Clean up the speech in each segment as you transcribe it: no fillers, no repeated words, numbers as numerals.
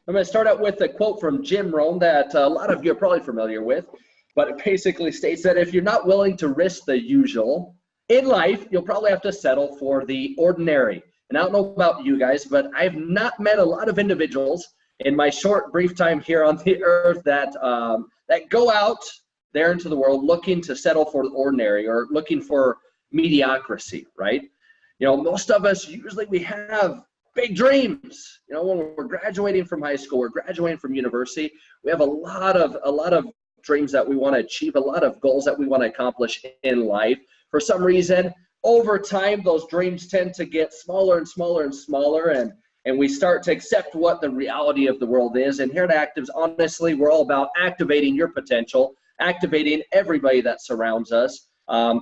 I'm going to start out with a quote from Jim Rohn that a lot of you are probably familiar with, but it basically states that if you're not willing to risk the usual in life, you'll probably have to settle for the ordinary. And I don't know about you guys, but I've not met a lot of individuals in my short, brief time here on the earth that that go out there into the world looking to settle for the ordinary or looking for mediocrity, right? You know, most of us, usually we have big dreams. You know, when we're graduating from high school, we're graduating from university, we have a lot of dreams that we want to achieve, a lot of goals that we want to accomplish in life. For some reason, over time, those dreams tend to get smaller and smaller and smaller, and we start to accept what the reality of the world is. And here at Activz, honestly, we're all about activating your potential, activating everybody that surrounds us,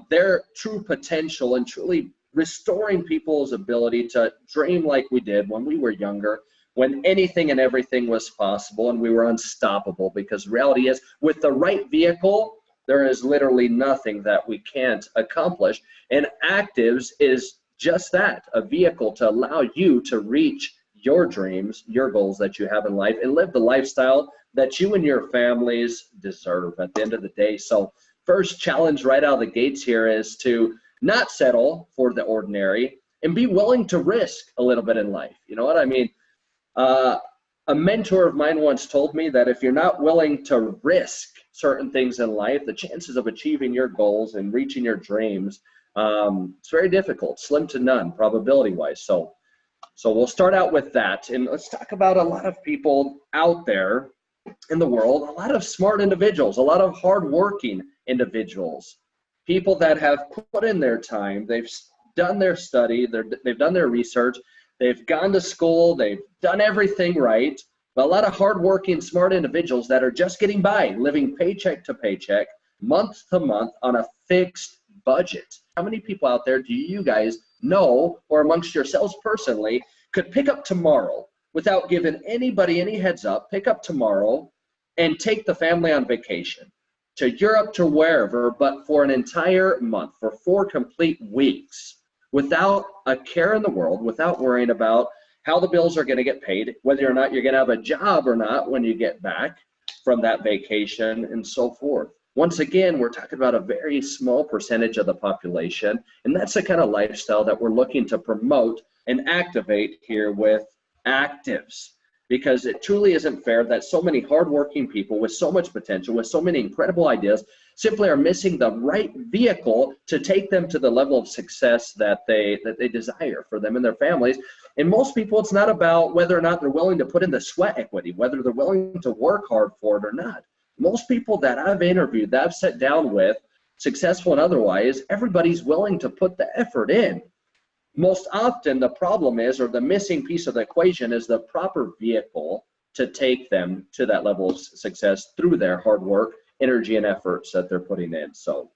their true potential, and truly restoring people's ability to dream like we did when we were younger, when anything and everything was possible and we were unstoppable. Because reality is, with the right vehicle, there is literally nothing that we can't accomplish. And Activz is just that, a vehicle to allow you to reach your dreams, your goals that you have in life, and live the lifestyle that you and your families deserve at the end of the day. So first challenge right out of the gates here is to not settle for the ordinary and be willing to risk a little bit in life. You know what I mean? A mentor of mine once told me that if you're not willing to risk certain things in life, the chances of achieving your goals and reaching your dreams, it's very difficult, slim to none, probability-wise. So we'll start out with that, and let's talk about a lot of people out there in the world, a lot of smart individuals, a lot of hardworking individuals, people that have put in their time, they've done their study, they've done their research, they've gone to school, they've done everything right, but a lot of hardworking, smart individuals that are just getting by, living paycheck to paycheck, month to month on a fixed budget. How many people out there do you guys know, or amongst yourselves personally, could pick up tomorrow without giving anybody any heads up, pick up tomorrow and take the family on vacation to Europe, to wherever, but for an entire month, for 4 complete weeks, without a care in the world, without worrying about how the bills are going to get paid, whether or not you're going to have a job or not when you get back from that vacation, and so forth. Once again, we're talking about a very small percentage of the population, and that's the kind of lifestyle that we're looking to promote and activate here with Activz. Because it truly isn't fair that so many hardworking people with so much potential, with so many incredible ideas, simply are missing the right vehicle to take them to the level of success that they desire for them and their families. And most people, it's not about whether or not they're willing to put in the sweat equity, whether they're willing to work hard for it or not. Most people that I've interviewed, that I've sat down with, successful and otherwise, everybody's willing to put the effort in. Most often the problem is, or the missing piece of the equation is, the proper vehicle to take them to that level of success through their hard work, energy, and efforts that they're putting in. So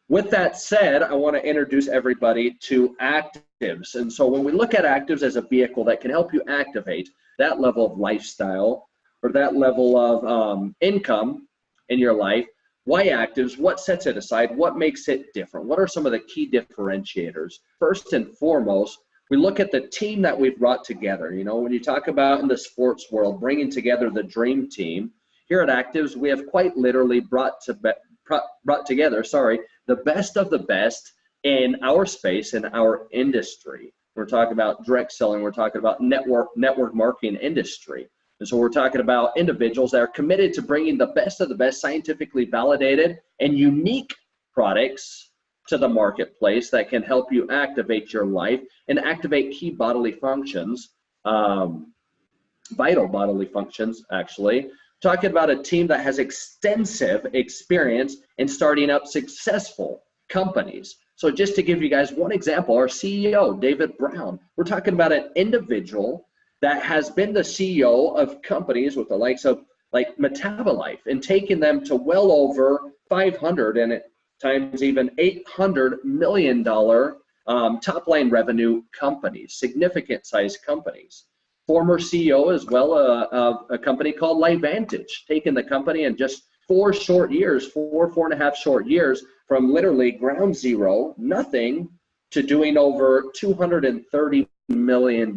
with that said, I want to introduce everybody to Activz. And so when we look at Activz as a vehicle that can help you activate that level of lifestyle or that level of income in your life, why Activz? What sets it aside? What makes it different? What are some of the key differentiators? First and foremost, we look at the team that we've brought together. You know, when you talk about in the sports world, bringing together the dream team, here at Activz, we have quite literally brought together, the best of the best in our space, in our industry. We're talking about direct selling. We're talking about network marketing industry. And so we're talking about individuals that are committed to bringing the best of the best, scientifically validated and unique products to the marketplace that can help you activate your life and activate key bodily functions, vital bodily functions, actually. Talking about a team that has extensive experience in starting up successful companies. So just to give you guys one example, our CEO, David Brown, we're talking about an individual that has been the CEO of companies with the likes of like Metabolism and taken them to well over 500 and at times even $800 million top line revenue companies, significant size companies. Former CEO as well of a company called LifeVantage, taking the company in just 4 and a half short years from literally ground zero, nothing, to doing over $230 million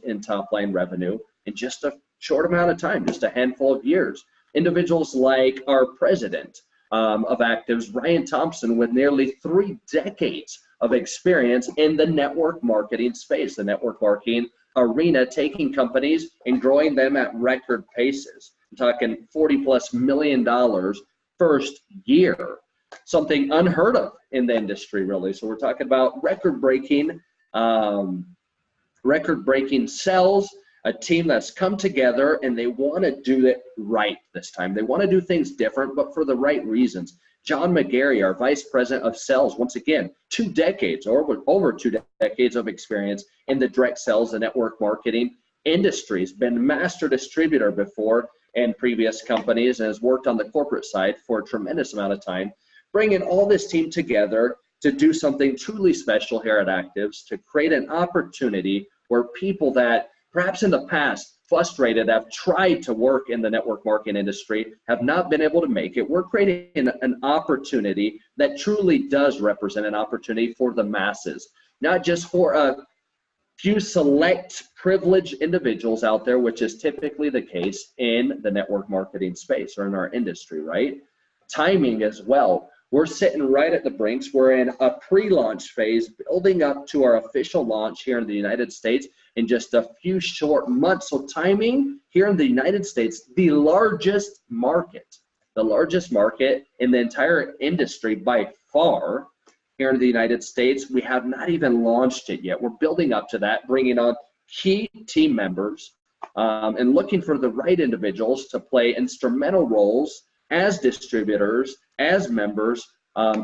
in top line revenue in just a short amount of time, just a handful of years. Individuals like our president of Activz, Ryan Thompson, with nearly 3 decades of experience in the network marketing space, the network marketing arena, taking companies and growing them at record paces. I'm talking $40+ million first year, something unheard of in the industry, really. So we're talking about record-breaking sales, a team that's come together and they want to do it right this time. They want to do things different, but for the right reasons. John McGarry, our Vice President of Sales, once again, 2 decades or over 2 decades of experience in the direct sales and network marketing industries, been master distributor before in previous companies and has worked on the corporate side for a tremendous amount of time, bringing all this team together to do something truly special here at Activz, to create an opportunity where people that perhaps in the past frustrated, have tried to work in the network marketing industry, have not been able to make it. We're creating an opportunity that truly does represent an opportunity for the masses, not just for a few select privileged individuals out there, which is typically the case in the network marketing space or in our industry, right? Timing as well. We're sitting right at the brinks. We're in a pre-launch phase, building up to our official launch here in the United States in just a few short months. So timing here in the United States, the largest market in the entire industry by far here in the United States. We have not even launched it yet. We're building up to that, bringing on key team members and looking for the right individuals to play instrumental roles as distributors, as members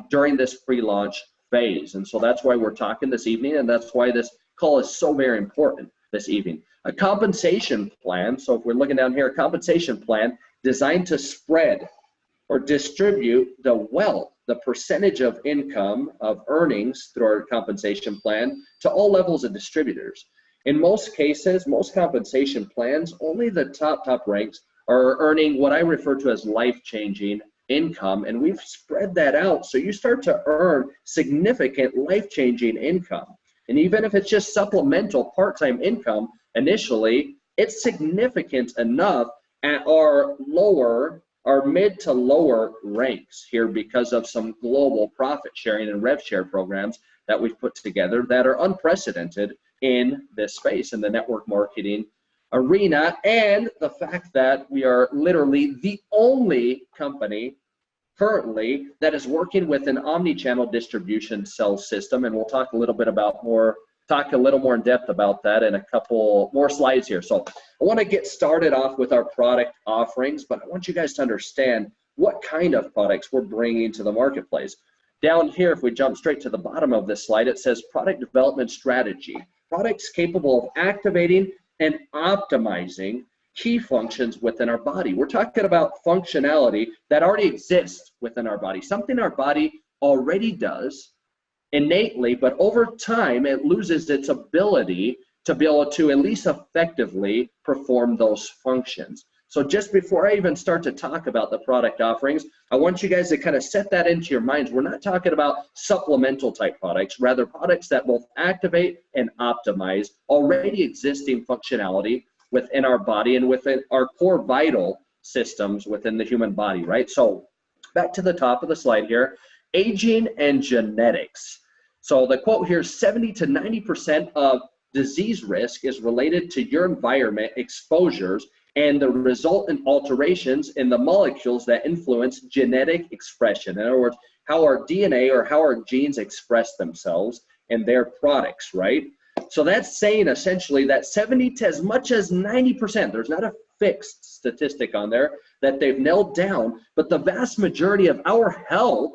during this pre-launch phase. And so that's why we're talking this evening, and that's why this call is so very important this evening. A compensation plan, so if we're looking down here, a compensation plan designed to spread or distribute the wealth, the percentage of income, of earnings through our compensation plan to all levels of distributors. In most cases, most compensation plans, only the top ranks are earning what I refer to as life-changing income, and we've spread that out so you start to earn significant life-changing income. And even if it's just supplemental part-time income initially, it's significant enough at our mid to lower ranks here because of some global profit sharing and rev share programs that we've put together that are unprecedented in this space, in the network marketing arena, and the fact that we are literally the only company currently that is working with an omni-channel distribution sales system, and we'll talk a little more in depth about that in a couple more slides here. So I want to get started off with our product offerings, but I want you guys to understand what kind of products we're bringing to the marketplace. Down here, if we jump straight to the bottom of this slide, it says product development strategy. Products capable of activating and optimizing key functions within our body. We're talking about functionality that already exists within our body, something our body already does innately, but over time it loses its ability to be able to at least effectively perform those functions. So just before I even start to talk about the product offerings, I want you guys to kind of set that into your minds. We're not talking about supplemental type products, rather products that both activate and optimize already existing functionality within our body and within our core vital systems within the human body, right? So back to the top of the slide here, aging and genetics. So the quote here, 70 to 90% of disease risk is related to your environment exposures and the resultant alterations in the molecules that influence genetic expression. In other words, how our DNA or how our genes express themselves in their products, right? So that's saying essentially that 70 to as much as 90%, there's not a fixed statistic on there that they've nailed down, but the vast majority of our health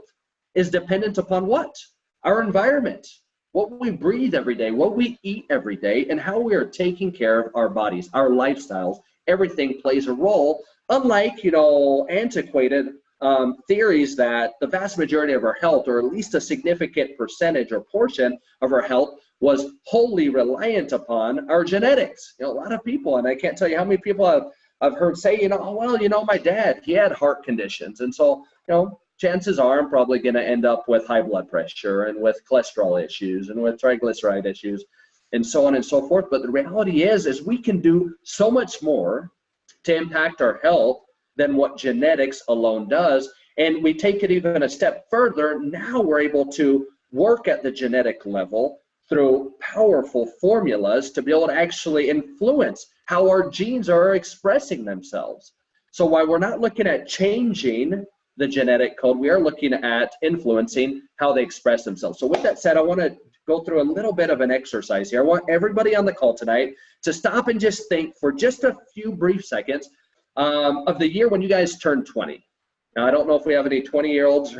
is dependent upon what? Our environment, what we breathe every day, what we eat every day, and how we are taking care of our bodies, our lifestyles. Everything plays a role, unlike, antiquated theories that the vast majority of our health, or at least a significant percentage or portion of our health, was wholly reliant upon our genetics. A lot of people, and I can't tell you how many people I've heard say, my dad, he had heart conditions. And so, chances are I'm probably going to end up with high blood pressure and with cholesterol issues and with triglyceride issues. and so on and so forth. But the reality is we can do so much more to impact our health than what genetics alone does. And we take it even a step further. Now we're able to work at the genetic level through powerful formulas to be able to actually influence how our genes are expressing themselves. So while we're not looking at changing the genetic code, we are looking at influencing how they express themselves. So with that said, I want to go through a little bit of an exercise here. I want everybody on the call tonight to stop and just think for just a few brief seconds of the year when you guys turned 20. Now, I don't know if we have any 20-year-olds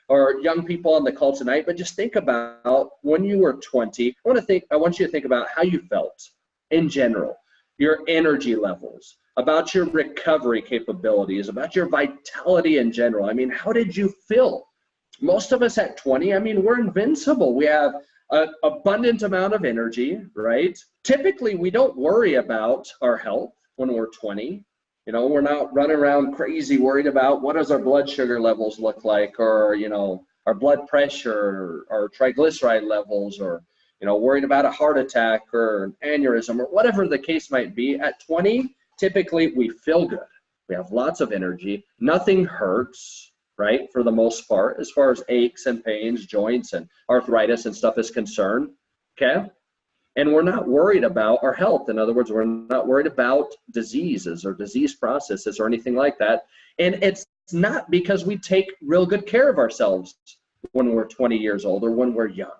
or young people on the call tonight, but just think about when you were 20. I want you to think about how you felt in general, your energy levels, about your recovery capabilities, about your vitality in general. I mean, how did you feel? Most of us at 20, I mean, we're invincible. We have an abundant amount of energy, right? Typically, we don't worry about our health when we're 20. You know, we're not running around crazy worried about what does our blood sugar levels look like, or, you know, our blood pressure, or triglyceride levels, or, you know, worried about a heart attack or an aneurysm or whatever the case might be. At 20, typically we feel good. We have lots of energy. Nothing hurts, right, for the most part, as far as aches and pains, joints and arthritis and stuff is concerned, okay? And we're not worried about our health. In other words, we're not worried about diseases or disease processes or anything like that. And it's not because we take real good care of ourselves when we're 20 years old or when we're young.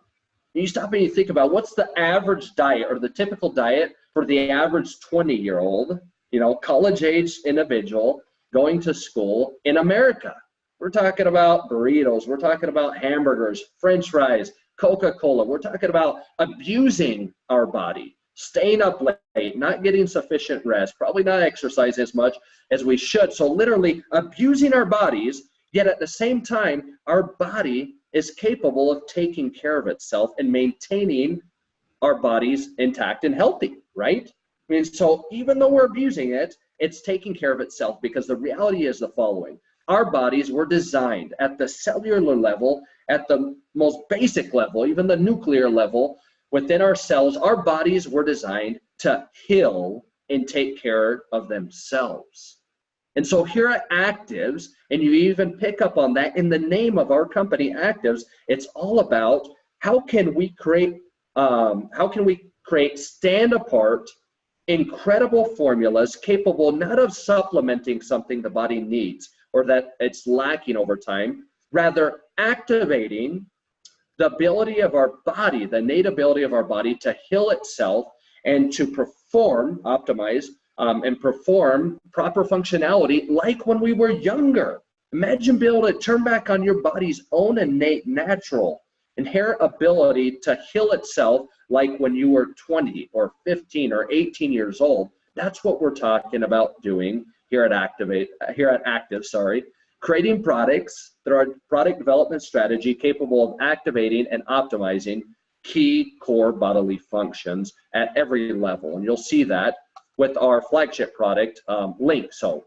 And you stop and you think about what's the average diet or the typical diet for the average 20-year-old, you know, college-age individual going to school in America. We're talking about burritos. We're talking about hamburgers, French fries, Coca-Cola. We're talking about abusing our body, staying up late, not getting sufficient rest, probably not exercising as much as we should. So literally abusing our bodies, yet at the same time, our body is capable of taking care of itself and maintaining our bodies intact and healthy, right? I mean, so even though we're abusing it, it's taking care of itself, because the reality is the following. Our bodies were designed at the cellular level, at the most basic level, even the nuclear level within our cells. Our bodies were designed to heal and take care of themselves. And so here at Activz, and you even pick up on that in the name of our company, Activz, it's all about how can we create stand apart, incredible formulas capable not of supplementing something the body needs or that it's lacking over time, rather activating the ability of our body, the innate ability of our body to heal itself and to perform, optimize, and perform proper functionality like when we were younger. Imagine being able to turn back on your body's own innate, natural, inherent ability to heal itself like when you were 20 or 15 or 18 years old. That's what we're talking about doing here at Activz, creating products through our product development strategy capable of activating and optimizing key core bodily functions at every level. And you'll see that with our flagship product, LINQ. So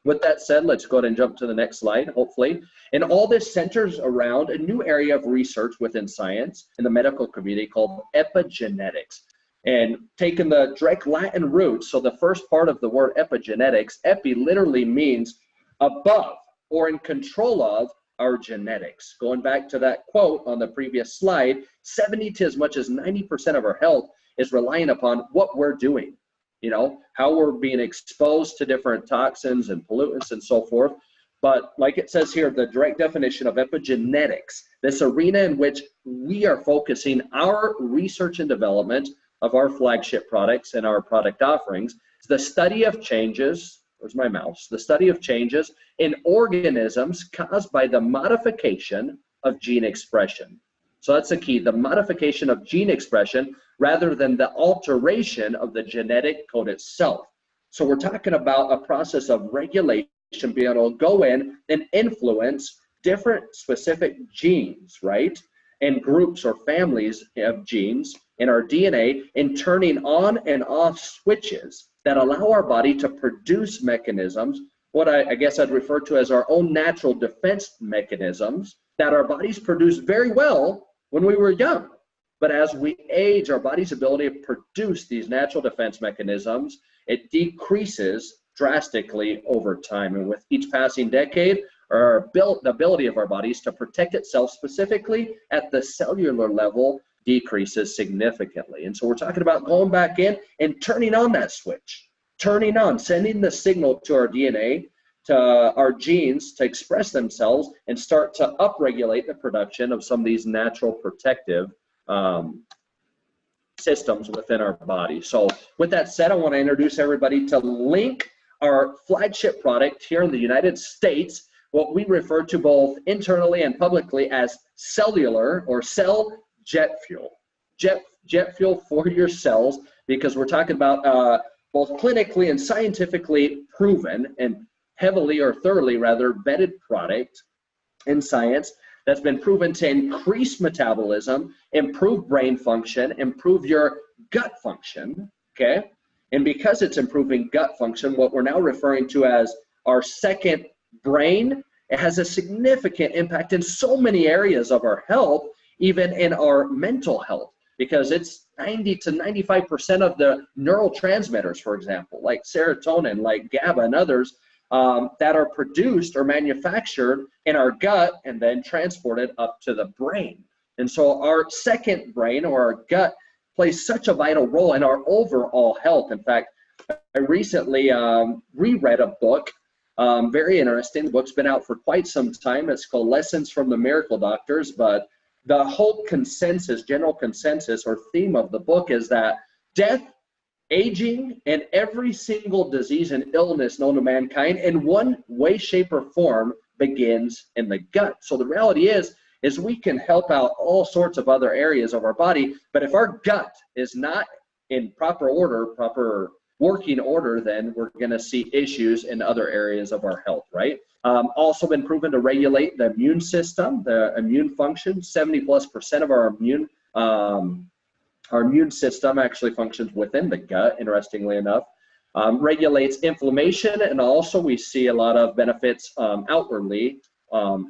with that said, let's go ahead and jump to the next slide, hopefully. And all this centers around a new area of research within science in the medical community called epigenetics. And taking the direct Latin root, so the first part of the word epigenetics, epi literally means above or in control of our genetics. Going back to that quote on the previous slide, 70 to as much as 90% of our health is relying upon what we're doing. You know, how we're being exposed to different toxins and pollutants and so forth. But like it says here, the direct definition of epigenetics, this arena in which we are focusing our research and development of our flagship products and our product offerings, is the study of changes, where's my mouse? The study of changes in organisms caused by the modification of gene expression. So that's the key, the modification of gene expression rather than the alteration of the genetic code itself. So we're talking about a process of regulation, being able to go in and influence different specific genes, right? And groups or families of genes in our DNA, and turning on and off switches that allow our body to produce mechanisms, what I guess I'd refer to as our own natural defense mechanisms that our bodies produce very well when we were young. But as we age, our body's ability to produce these natural defense mechanisms, it decreases drastically over time. And with each passing decade, the ability of our bodies to protect itself specifically at the cellular level decreases significantly. And so we're talking about going back in and turning on that switch, turning on, sending the signal to our DNA, to our genes to express themselves and start to upregulate the production of some of these natural protective systems within our body. So with that said, I want to introduce everybody to LINQ, our flagship product here in the United States, what we refer to both internally and publicly as cellular or cell jet fuel. Jet fuel for your cells, because we're talking about both clinically and scientifically proven and heavily or thoroughly rather vetted product in science that's been proven to increase metabolism, improve brain function, improve your gut function, okay? And because it's improving gut function, what we're now referring to as our second brain, it has a significant impact in so many areas of our health, even in our mental health, because it's 90 to 95% of the neurotransmitters, for example, like serotonin, like GABA and others, that are produced or manufactured in our gut and then transported up to the brain. And so our second brain or our gut plays such a vital role in our overall health. In fact, I recently reread a book, very interesting. The book's been out for quite some time. It's called Lessons from the Miracle Doctors, but the whole consensus, general consensus or theme of the book is that death, aging, and every single disease and illness known to mankind in one way, shape, or form begins in the gut. So the reality is we can help out all sorts of other areas of our body, but if our gut is not in proper order, proper working order, then we're going to see issues in other areas of our health, right? Also been proven to regulate the immune system, the immune function. 70+% of our immune system actually functions within the gut, interestingly enough. Regulates inflammation, and also we see a lot of benefits outwardly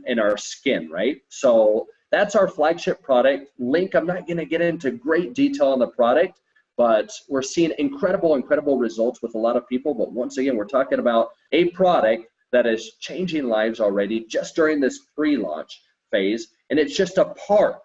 in our skin, right? So that's our flagship product, LINQ. I'm not going to get into great detail on the product, but we're seeing incredible results with a lot of people. But once again, we're talking about a product that is changing lives already just during this pre-launch phase, and it's just a part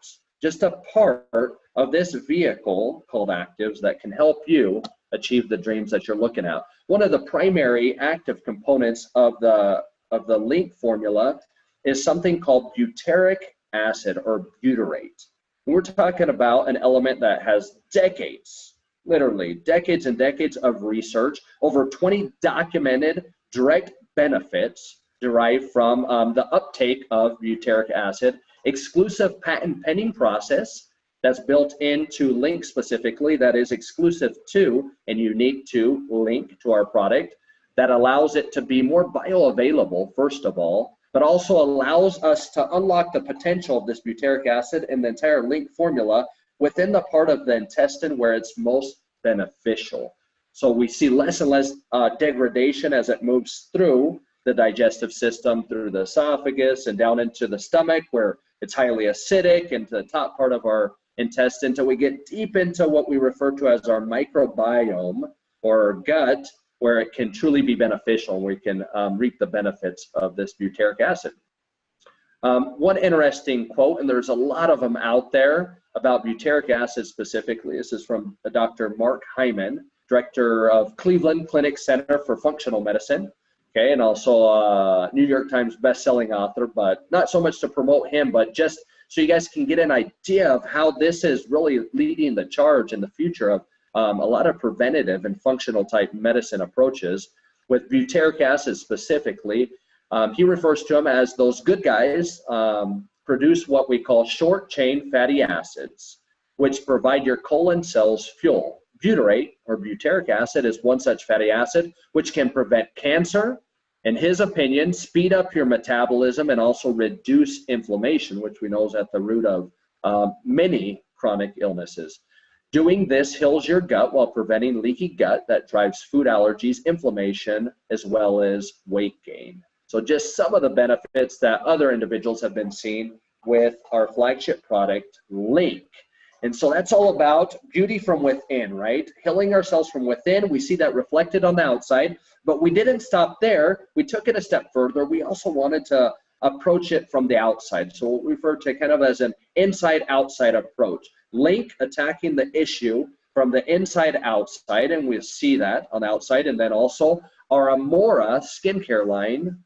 of this vehicle called Activz that can help you achieve the dreams that you're looking at. One of the primary active components of the LINQ formula is something called butyric acid or butyrate. We're talking about an element that has decades, literally decades and decades of research, over 20 documented direct benefits derived from the uptake of butyric acid, exclusive patent pending process that's built into LINQ specifically, that is exclusive to and unique to LINQ, to our product, that allows it to be more bioavailable, first of all, but also allows us to unlock the potential of this butyric acid and the entire LINQ formula within the part of the intestine where it's most beneficial. So we see less and less degradation as it moves through the digestive system, through the esophagus and down into the stomach where it's highly acidic, into the top part of our intestine, until we get deep into what we refer to as our microbiome or our gut, where it can truly be beneficial and we can reap the benefits of this butyric acid. One interesting quote, and there's a lot of them out there about butyric acid specifically. This is from Dr. Mark Hyman, director of Cleveland Clinic Center for Functional Medicine, okay, and also a New York Times best-selling author, but not so much to promote him, but just so you guys can get an idea of how this is really leading the charge in the future of a lot of preventative and functional type medicine approaches. With butyric acid specifically, he refers to them as those good guys produce what we call short chain fatty acids, which provide your colon cells fuel. Butyrate or butyric acid is one such fatty acid which can prevent cancer, in his opinion, speed up your metabolism, and also reduce inflammation, which we know is at the root of many chronic illnesses. Doing this heals your gut while preventing leaky gut that drives food allergies, inflammation, as well as weight gain. So just some of the benefits that other individuals have been seeing with our flagship product, LINQ. And so that's all about beauty from within, right? Healing ourselves from within. We see that reflected on the outside, but we didn't stop there. We took it a step further. We also wanted to approach it from the outside. So we'll refer to kind of as an inside-outside approach. LINQ attacking the issue from the inside outside, and we'll see that on the outside. And then also our Amora skincare line,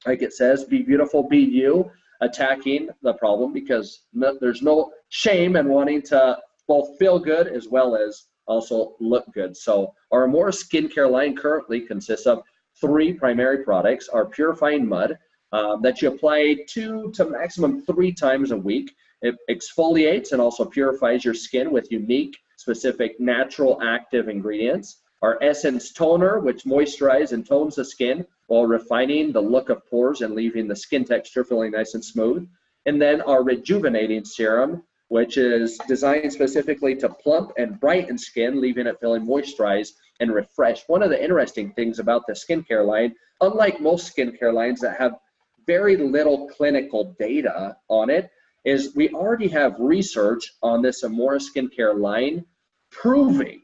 like it says, be beautiful, be you, attacking the problem, because there's no shame in wanting to both feel good as well as also look good. So our Amora skincare line currently consists of 3 primary products. Our purifying mud that you apply 2 to maximum 3 times a week. It exfoliates and also purifies your skin with unique, specific, natural, active ingredients. Our Essence Toner, which moisturizes and tones the skin while refining the look of pores and leaving the skin texture feeling nice and smooth. And then our Rejuvenating Serum, which is designed specifically to plump and brighten skin, leaving it feeling moisturized and refreshed. One of the interesting things about the skincare line, unlike most skincare lines that have very little clinical data on it, is we already have research on this Amora skincare line proving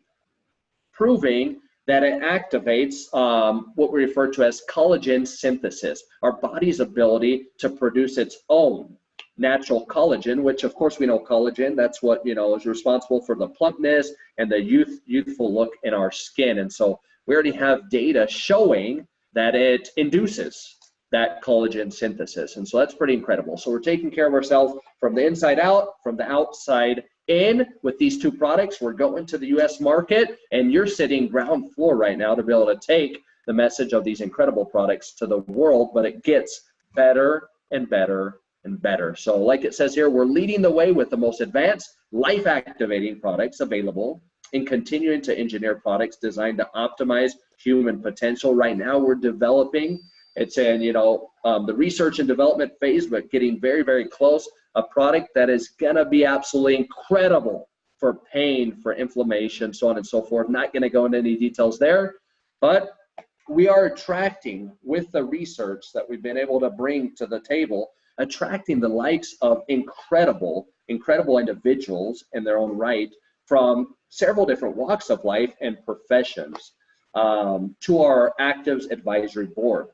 that it activates what we refer to as collagen synthesis, our body's ability to produce its own natural collagen, which of course we know collagen, that's what, you know, is responsible for the plumpness and the youthful look in our skin. And so we already have data showing that it induces that collagen synthesis. And so that's pretty incredible. So we're taking care of ourselves from the inside out, from the outside in with these 2 products. We're going to the US market, and you're sitting ground floor right now to be able to take the message of these incredible products to the world, but it gets better and better and better. So like it says here, we're leading the way with the most advanced life-activating products available and continuing to engineer products designed to optimize human potential. Right now we're developing, it's in, you know, the research and development phase, but getting very, very close. A product that is gonna be absolutely incredible for pain, for inflammation, so on and so forth. Not gonna go into any details there, but we are attracting, with the research that we've been able to bring to the table, attracting the likes of incredible individuals in their own right from several different walks of life and professions to our Activz advisory board.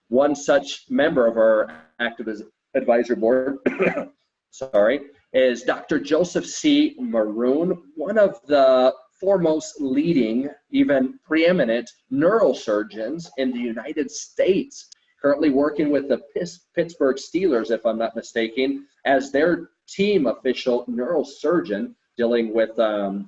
One such member of our Activz advisory board is Dr. Joseph C. Maroon, one of the foremost leading, even preeminent neurosurgeons in the United States, currently working with the Pittsburgh Steelers, if I'm not mistaken, as their team official neurosurgeon, dealing with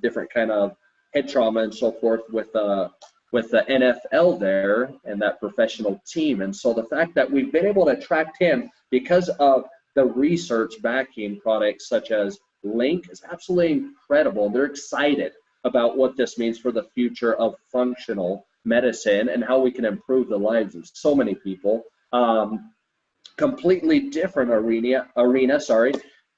different kind of head trauma and so forth with the NFL there and that professional team. And so the fact that we've been able to attract him because of the research backing products such as LINQ is absolutely incredible. They're excited about what this means for the future of functional medicine and how we can improve the lives of so many people. Completely different arena,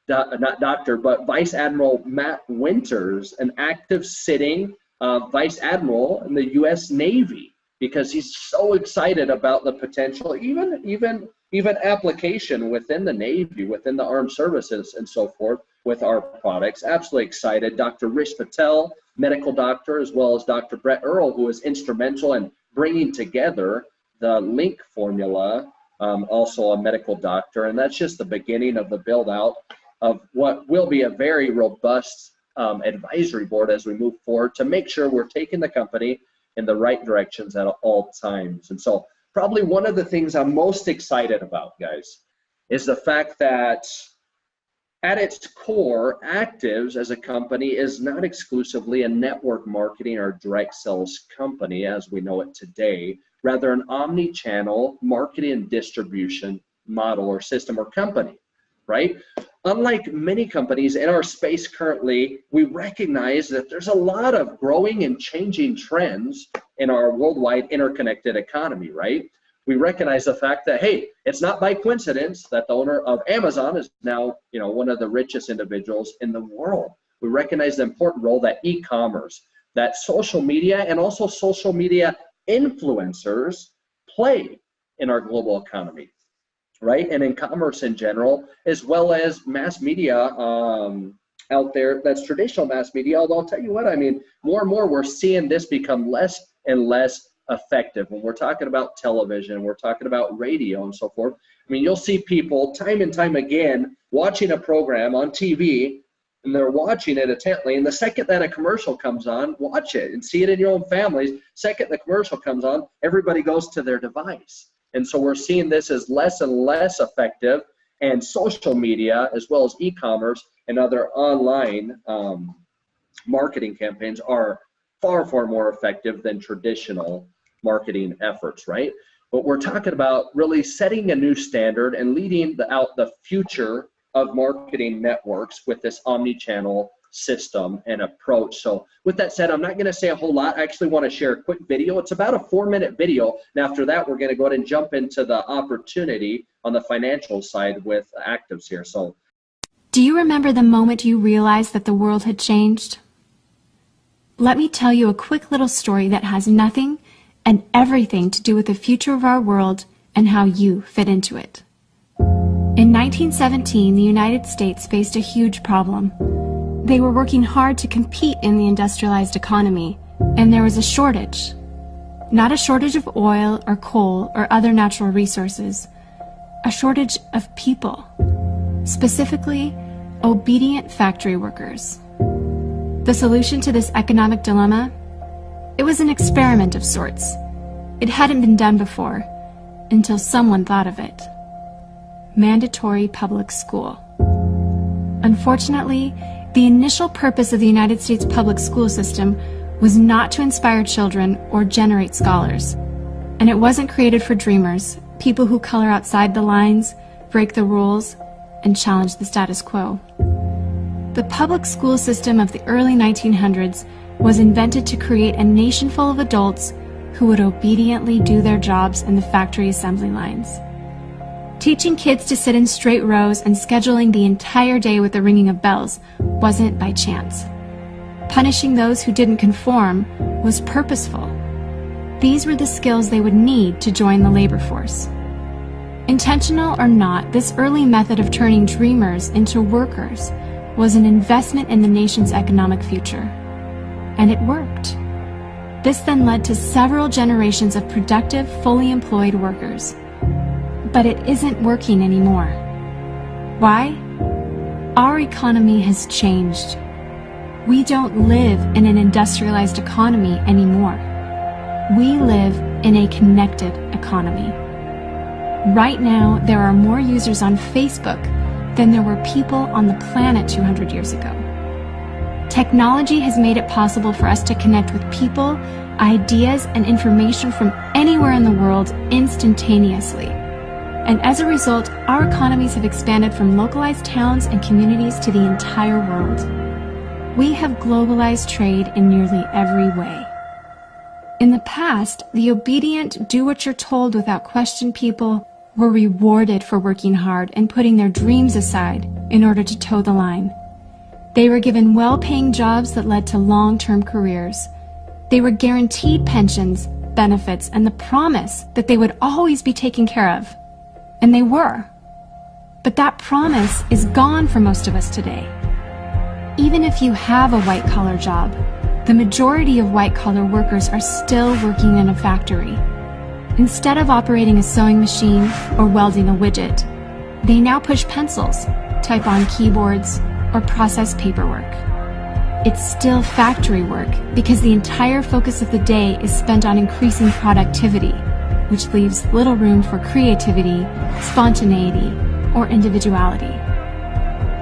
not doctor, but Vice Admiral Matt Winters, an active sitting Vice Admiral in the U.S. Navy, because he's so excited about the potential, even application within the Navy, within the armed services and so forth with our products. Absolutely excited. Dr. Rish Patel, medical doctor, as well as Dr. Brett Earl, who was instrumental in bringing together the LINQ formula, also a medical doctor. And that's just the beginning of the build out of what will be a very robust advisory board as we move forward to make sure we're taking the company in the right directions at all times. And so probably one of the things I'm most excited about, guys, is the fact that at its core, Activz as a company is not exclusively a network marketing or direct sales company as we know it today, rather an omni-channel marketing and distribution model or system or company, right? Unlike many companies in our space currently, we recognize that there's a lot of growing and changing trends in our worldwide interconnected economy, right? We recognize the fact that, hey, it's not by coincidence that the owner of Amazon is now, you know, one of the richest individuals in the world. We recognize the important role that e-commerce, that social media, and also social media influencers play in our global economy, right? And in commerce in general, as well as mass media out there that's traditional mass media. Although I'll tell you what, I mean, more and more we're seeing this become less and less effective. When we're talking about television, we're talking about radio and so forth. I mean, you'll see people time and time again watching a program on TV, and they're watching it intently, and the second that a commercial comes on, watch it and see it in your own families. Second the commercial comes on, everybody goes to their device. And so we're seeing this as less and less effective, and social media as well as e-commerce and other online marketing campaigns are far, far more effective than traditional marketing efforts, right? But we're talking about really setting a new standard and leading out the future of marketing networks with this omni-channel system and approach. So with that said, I'm not going to say a whole lot. I actually want to share a quick video. It's about a 4-minute video. And after that, we're going to go ahead and jump into the opportunity on the financial side with Activz here. So, do you remember the moment you realized that the world had changed? Let me tell you a quick little story that has nothing and everything to do with the future of our world and how you fit into it. In 1917, the United States faced a huge problem. They were working hard to compete in the industrialized economy, and there was a shortage. Not a shortage of oil or coal or other natural resources, a shortage of people, specifically obedient factory workers. The solution to this economic dilemma? It was an experiment of sorts. It hadn't been done before, until someone thought of it. Mandatory public school. Unfortunately, the initial purpose of the United States public school system was not to inspire children or generate scholars. And it wasn't created for dreamers, people who color outside the lines, break the rules, and challenge the status quo. The public school system of the early 1900s was invented to create a nation full of adults who would obediently do their jobs in the factory assembly lines. Teaching kids to sit in straight rows and scheduling the entire day with the ringing of bells wasn't by chance. Punishing those who didn't conform was purposeful. These were the skills they would need to join the labor force. Intentional or not, this early method of turning dreamers into workers was an investment in the nation's economic future. And it worked. This then led to several generations of productive, fully employed workers. But it isn't working anymore. Why? Our economy has changed. We don't live in an industrialized economy anymore. We live in a connected economy. Right now, there are more users on Facebook than there were people on the planet 200 years ago. Technology has made it possible for us to connect with people, ideas, and information from anywhere in the world instantaneously. And as a result, our economies have expanded from localized towns and communities to the entire world. We have globalized trade in nearly every way. In the past, the obedient, do-what-you're-told without question people were rewarded for working hard and putting their dreams aside in order to toe the line. They were given well-paying jobs that led to long-term careers. They were guaranteed pensions, benefits, and the promise that they would always be taken care of. And they were. But that promise is gone for most of us today. Even if you have a white-collar job, the majority of white-collar workers are still working in a factory. Instead of operating a sewing machine or welding a widget, they now push pencils, type on keyboards, or process paperwork. It's still factory work because the entire focus of the day is spent on increasing productivity, which leaves little room for creativity, spontaneity, or individuality.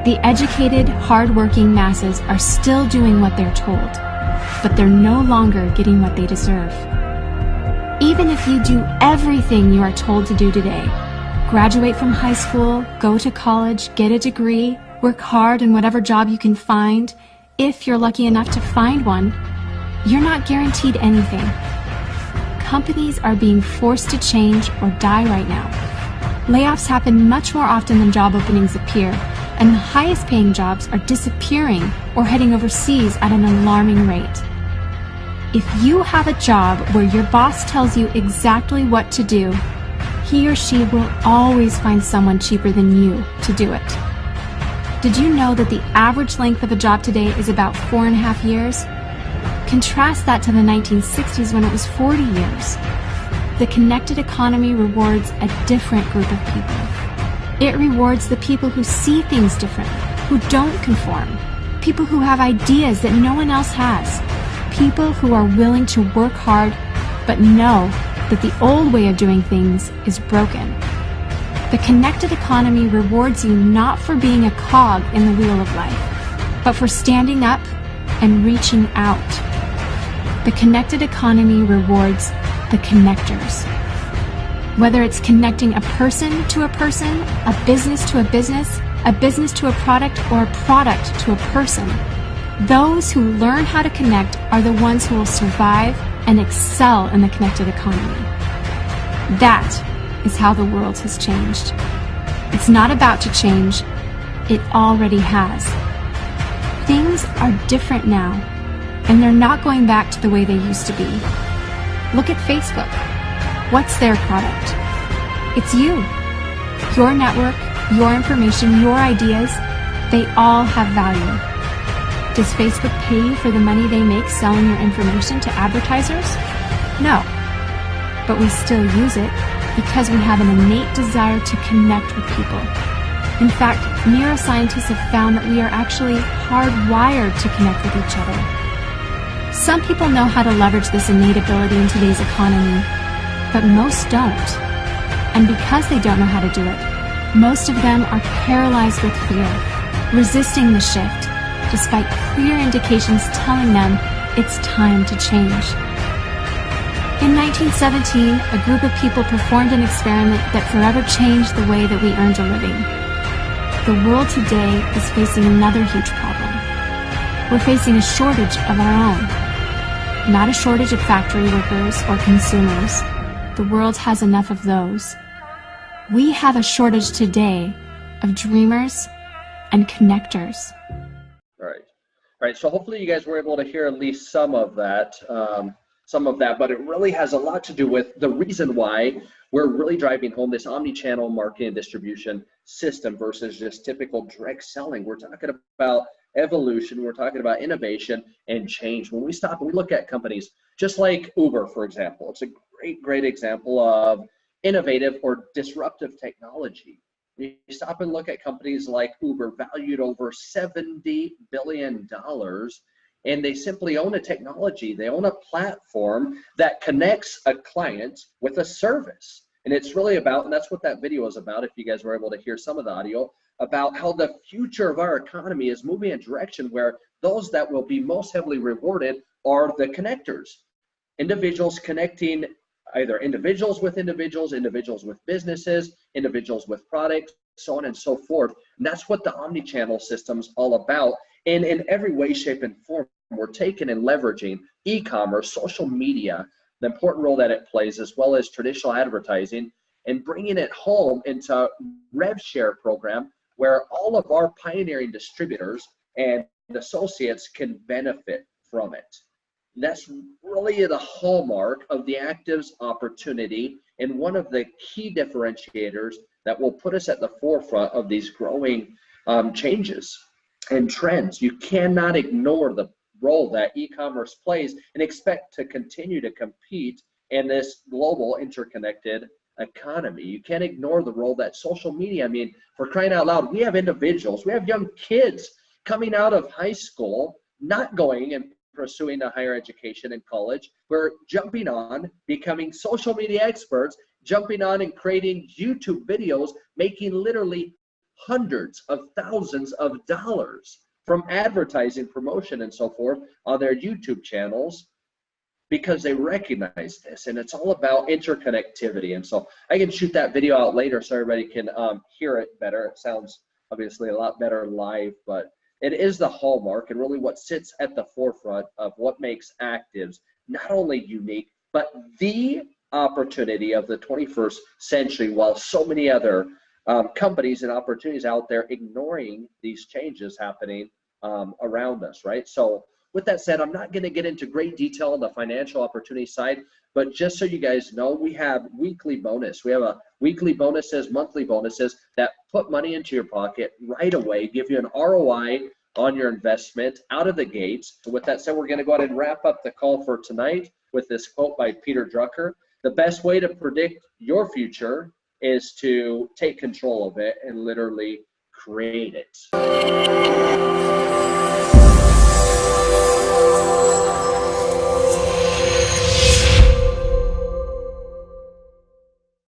The educated, hard-working masses are still doing what they're told, but they're no longer getting what they deserve. Even if you do everything you are told to do today, graduate from high school, go to college, get a degree, work hard in whatever job you can find, if you're lucky enough to find one, you're not guaranteed anything. Companies are being forced to change or die right now. Layoffs happen much more often than job openings appear, and the highest paying jobs are disappearing or heading overseas at an alarming rate. If you have a job where your boss tells you exactly what to do, he or she will always find someone cheaper than you to do it. Did you know that the average length of a job today is about 4.5 years? Contrast that to the 1960s when it was 40 years. The connected economy rewards a different group of people. It rewards the people who see things differently, who don't conform, people who have ideas that no one else has, people who are willing to work hard but know that the old way of doing things is broken. The connected economy rewards you not for being a cog in the wheel of life, but for standing up and reaching out. The connected economy rewards the connectors. Whether it's connecting a person to a person, a business to a business to a product, or a product to a person, those who learn how to connect are the ones who will survive and excel in the connected economy. That is how the world has changed. It's not about to change, it already has. Things are different now, and they're not going back to the way they used to be. Look at Facebook. What's their product? It's you. Your network, your information, your ideas, they all have value. Does Facebook pay you for the money they make selling your information to advertisers? No. But we still use it because we have an innate desire to connect with people. In fact, neuroscientists have found that we are actually hardwired to connect with each other. Some people know how to leverage this innate ability in today's economy, but most don't. And because they don't know how to do it, most of them are paralyzed with fear, resisting the shift, despite clear indications telling them it's time to change. In 1917, a group of people performed an experiment that forever changed the way that we earned a living. The world today is facing another huge problem. We're facing a shortage of our own. Not a shortage of factory workers or consumers. The world has enough of those. We have a shortage today of dreamers and connectors. All right. So hopefully you guys were able to hear at least some of that, but it really has a lot to do with the reason why we're really driving home this omni-channel marketing and distribution system versus just typical direct selling. We're talking about evolution, we're talking about innovation and change. When we stop and we look at companies just like Uber, for example, it's a great example of innovative or disruptive technology. You stop and look at companies like Uber, valued over $70 billion, and they simply own a technology. They own a platform that connects a client with a service. And it's really about, and that's what that video is about, if you guys were able to hear some of the audio, about how the future of our economy is moving in a direction where those that will be most heavily rewarded are the connectors. Individuals connecting either individuals with individuals, individuals with businesses, individuals with products, so on and so forth. And that's what the omni-channel system's all about. And in every way, shape, and form, we're taking and leveraging e-commerce, social media, the important role that it plays, as well as traditional advertising, and bringing it home into rev share program where all of our pioneering distributors and associates can benefit from it. That's really the hallmark of the Activz opportunity, and one of the key differentiators that will put us at the forefront of these growing changes and trends. You cannot ignore the role that e-commerce plays and expect to continue to compete in this global interconnected economy. You can't ignore the role that social media, I mean, for crying out loud, we have individuals, we have young kids coming out of high school, not going and pursuing a higher education in college. We're jumping on, becoming social media experts, jumping on and creating YouTube videos, making literally hundreds of thousands of dollars from advertising, promotion, and so forth on their YouTube channels because they recognize this. And it's all about interconnectivity. And so I can shoot that video out later so everybody can hear it better. It sounds obviously a lot better live, but it is the hallmark and really what sits at the forefront of what makes Activz not only unique, but the opportunity of the 21st century, while so many other companies and opportunities out there ignoring these changes happening around us, right? So with that said, I'm not going to get into great detail on the financial opportunity side, but just so you guys know, we have weekly bonus. We have a weekly bonuses, monthly bonuses that put money into your pocket right away, give you an ROI on your investment out of the gates. So with that said, we're going to go ahead and wrap up the call for tonight with this quote by Peter Drucker. The best way to predict your future is to take control of it and literally create it.